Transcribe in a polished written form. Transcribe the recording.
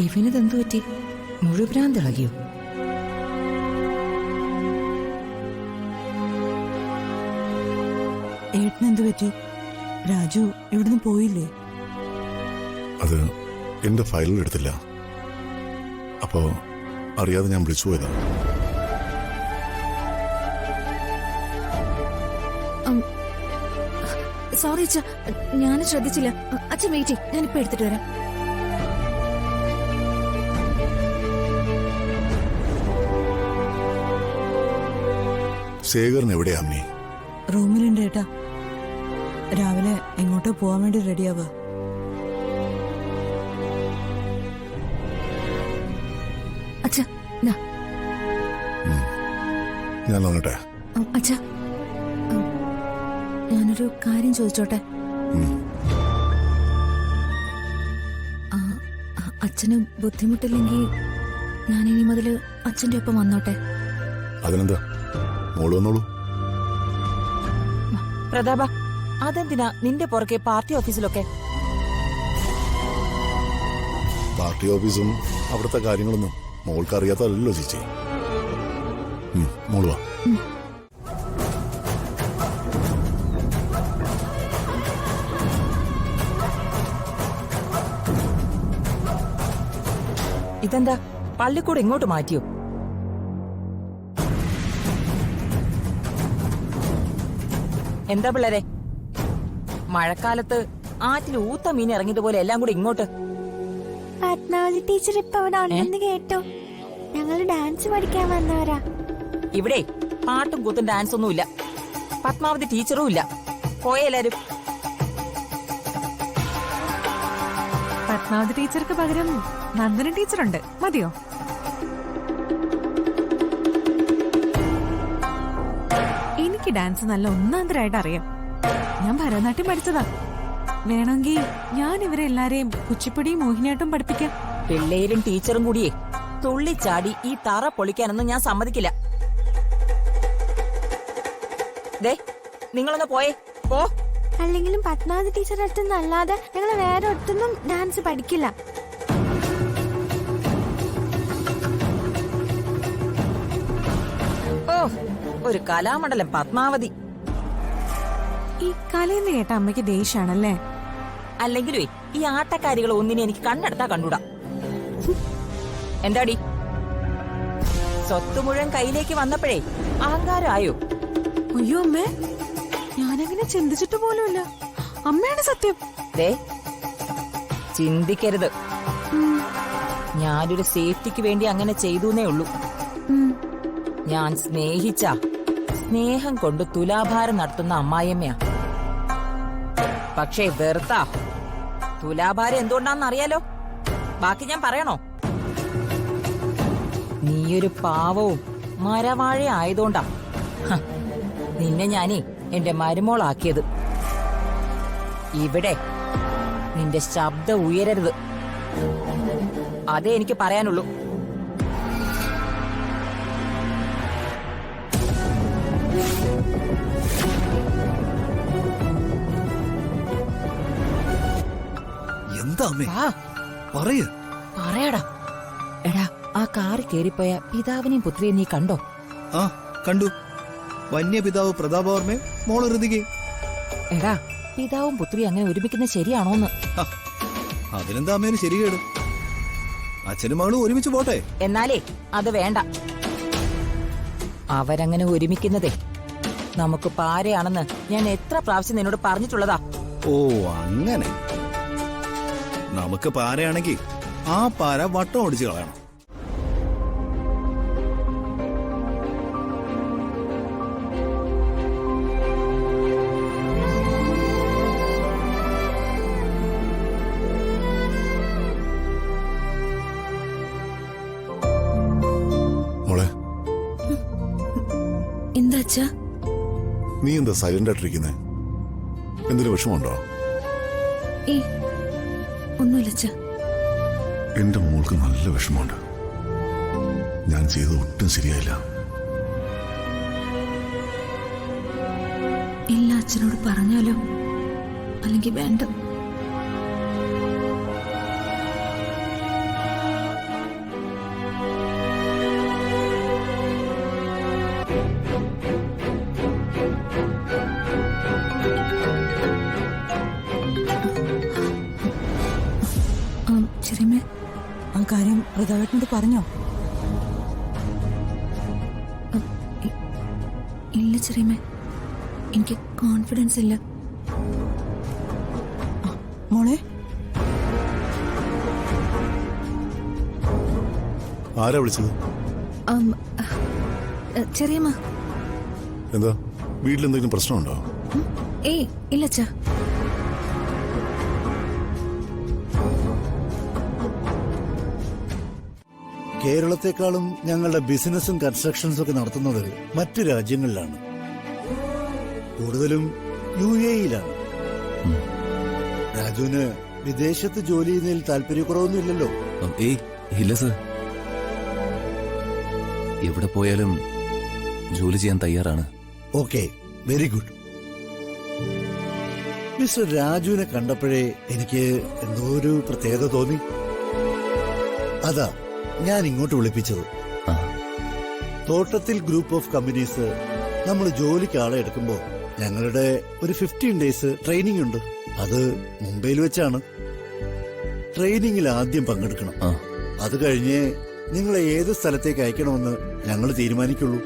ഇവനിതെന്തു പറ്റി? മുഴുഭ്രാന്തിളകിയോ? ഏട്ടനെന്തു പറ്റി? രാജു ഇവിടുന്ന് പോയില്ലേ? അത് എന്റെ ഫയലിൽ എടുത്തില്ല. അപ്പോ അറിയാതെ ഞാൻ വിളിച്ചു പോയതാണ്. സോറി അച്ഛ, ഞാൻ ശ്രദ്ധിച്ചില്ല. അച്ഛൻ വെയിറ്റ് ചെയ്യ്, ഞാനിപ്പോ എടുത്തിട്ട് വരാം. ശേഖരൻ എവിടെയാ അമ്മേ? റൂമിലുണ്ട് ഏട്ടാ. രാവിലെ എങ്ങോട്ടോ പോവാൻ വേണ്ടി റെഡിയാവുക. അച്ഛ ഞാൻ നോക്കട്ടെ. അച്ഛ, ഞാനൊരു കാര്യം ചോദിച്ചോട്ടെ? അച്ഛന് ബുദ്ധിമുട്ടില്ലെങ്കിൽ ഞാനിനി മുതല് അച്ഛന്റെ ഒപ്പം വന്നോട്ടെ? അതിനെന്താ, മോള് വന്നോളൂ. പ്രതാപ, അതെന്തിനാ നിന്റെ പുറകെ പാർട്ടി ഓഫീസിലൊക്കെ? പാർട്ടി ഓഫീസും അവിടുത്തെ കാര്യങ്ങളൊന്നും മോൾക്ക് അറിയാത്തല്ലോ ചേച്ചി. മോള് വാ. ഇതെന്താ, പള്ളിക്കൂടെ ഇങ്ങോട്ട് മാറ്റിയോ? എന്താ പിള്ളേരെ, മഴക്കാലത്ത് ആറ്റിൽ ഊത്ത മീൻ ഇറങ്ങിയതുപോലെ എല്ലാം കൂടി ഇങ്ങോട്ട്? പത്മാവതി ടീച്ചർ ഇപ്പൊ ഇവിടെ ഉണ്ടെന്ന് കേട്ടു. ഞങ്ങള് ഡാൻസ് പഠിക്കാൻ വന്നവരാ. ഇവിടെ പാട്ടും കൂത്തും ഡാൻസ് ഒന്നുമില്ല. പത്മാവതി ടീച്ചറും ഇല്ല. പോയ എല്ലാരും. പത്മാവതി ടീച്ചർക്ക് പകരം നന്ദന ടീച്ചറുണ്ട്, മതിയോ? എനിക്ക് ഡാൻസ് നല്ല ഒന്നാന്തരായിട്ട് അറിയാം. ഞാൻ ഭരതനാട്യം പഠിച്ചതാ. വേണമെങ്കിൽ ഞാൻ ഇവരെ എല്ലാരെയും കുച്ചിപ്പുടിയും മോഹിനിയാട്ടം പഠിപ്പിക്കാം. പിള്ളേരും ടീച്ചറും കൂടിയേ തുള്ളിച്ചാടി ഈ തറ പൊളിക്കാനൊന്നും ഞാൻ സമ്മതിക്കില്ല. ദേ, നിങ്ങളൊന്ന് പോയേ, പോ. അല്ലെങ്കിലും പത്മാവതി ടീച്ചറുടെ അടുത്തുനിന്ന് അല്ലാതെ ഞങ്ങൾ വേറെ ഒട്ടും ഡാൻസ് പഠിക്കില്ല. ഓ, ഒരു കലാമണ്ഡലം പത്മാവതി. ഈ കലയെന്ന് കേട്ട അമ്മയ്ക്ക് ദേഷ്യാണല്ലേ? അല്ലെങ്കിലേ ഈ ആട്ടക്കാരികൾ ഒന്നിനെ എനിക്ക് കണ്ണെടുത്താ കണ്ടൂടാ. എന്താടി, സ്വത്ത് മുഴുവൻ കയ്യിലേക്ക് വന്നപ്പോഴേ അഹങ്കാരമായോ? അയ്യോ അമ്മേ, ഞാനങ്ങനെ ചിന്തിച്ചിട്ട് പോലുമില്ല. അമ്മയാണ് സത്യം. ദേ, ചിന്തിക്കരുത്. ഞാനൊരു സേഫ്റ്റിക്ക് വേണ്ടി അങ്ങനെ ചെയ്തൂന്നേ ഉള്ളൂ. ഞാൻ സ്നേഹിച്ച സ്നേഹം കൊണ്ട് തുലാഭാരം നടത്തുന്ന അമ്മായിയമ്മയാ. പക്ഷേ വെറുത്ത തുലാഭാരം എന്തുകൊണ്ടാന്ന് അറിയാലോ? ബാക്കി ഞാൻ പറയണോ? നീയൊരു പാവവും മരവാഴ ആയതുകൊണ്ടാ നിന്നെ ഞാനേ എന്റെ മരുമോളാക്കിയത്. ഇവിടെ നിന്റെ ശബ്ദം ഉയരരുത്, അതേ എനിക്ക് പറയാനുള്ളൂ. എന്താ അമ്മേ പറയാടാ. എടാ, ആ കാറി കേറിപ്പോയ പിതാവിനെയും പുത്രിയെ നീ കണ്ടോ? ആ, കണ്ടു. വന്യപിതാവ് പ്രതാപവർമ്മയും മോള് ഋതികയും. എടാ, പിതാവും പുത്രിയും അങ്ങനെ ഒരുമിക്കുന്നത് ശരിയാണോന്ന്? അതിനെന്താ അമ്മേന് ശരികേട്? അച്ഛനും മകളും ഒരുമിച്ച് പോട്ടെ. എന്നാലേ അത് വേണ്ട. അവരങ്ങനെ ഒരുമിക്കുന്നതേ നമുക്ക് പാരയാണെന്ന് ഞാൻ എത്ര പ്രാവശ്യം നിന്നോട് പറഞ്ഞിട്ടുള്ളതാ. ഓ, അങ്ങനെ. നമുക്ക് പാരയാണെങ്കിൽ ആ പാര വട്ടം ഓടിച്ച് കളയണം. മോളെ, എന്താ അച്ഛാ? നീ എന്താ സൈലന്റ് ആയിട്ടിരിക്കുന്നേ? എന്തിനു വിഷമമുണ്ടോ? ഒന്നുമില്ല അച്ഛാ. എന്റെ മോൾക്ക് നല്ല വിഷമമുണ്ട്. ഞാൻ ചെയ്തത് ഒട്ടും ശരിയായില്ല. ഇല്ല, അച്ഛനോട് പറഞ്ഞാലോ? അല്ലെങ്കിൽ വേണ്ട. കാര്യം പ്രതാപേട്ടനോട് പറഞ്ഞോ? ഇല്ല ചെറിയമ്മേ, എനിക്ക് കോൺഫിഡൻസ് ഇല്ല. മോളെ, ആരാ വിളിച്ചത്? ചെറിയമ്മ. എന്താ വീട്ടിലെന്തെങ്കിലും പ്രശ്നമുണ്ടോ? ഏയ് ഇല്ല അച്ഛാ. കേരളത്തെക്കാളും ഞങ്ങളുടെ ബിസിനസ്സും കൺസ്ട്രക്ഷൻസും ഒക്കെ നടത്തുന്നത് മറ്റു രാജ്യങ്ങളിലാണ്, കൂടുതലും UAE-യിലാണ്. രാജുവിന് വിദേശത്ത് ജോലി ചെയ്യുന്നതിൽ താല്പര്യക്കുറവൊന്നുമില്ലല്ലോ? ഏയ് ഇല്ല സർ, എവിടെ പോയാലും ജോലി ചെയ്യാൻ തയ്യാറാണ്. Okay, very good. മിസ്റ്റർ രാജുവിനെ കണ്ടപ്പോഴേ എനിക്ക് എന്തോ ഒരു പ്രത്യേകത തോന്നി. അതാ ഞാൻ ഇങ്ങോട്ട് വിളിപ്പിച്ചത്. ആ. തോട്ടത്തിൽ ഗ്രൂപ്പ് ഓഫ് കമ്പനീസ് നമ്മൾ ജോലിക്ക് ആളെ എടുക്കുമ്പോൾ ഞങ്ങളുടെ ഒരു 15 ഡേയ്സ് ട്രെയിനിങ് ഉണ്ട്. അത് മുംബൈയിൽ വെച്ചാണ്. ട്രെയിനിങ്ങിൽ ആദ്യം പങ്കെടുക്കണം. ആ. അത് കഴിഞ്ഞ് നിങ്ങളെ ഏത് സ്ഥലത്തേക്ക് അയക്കണമെന്ന് ഞങ്ങൾ തീരുമാനിക്കുള്ളൂ.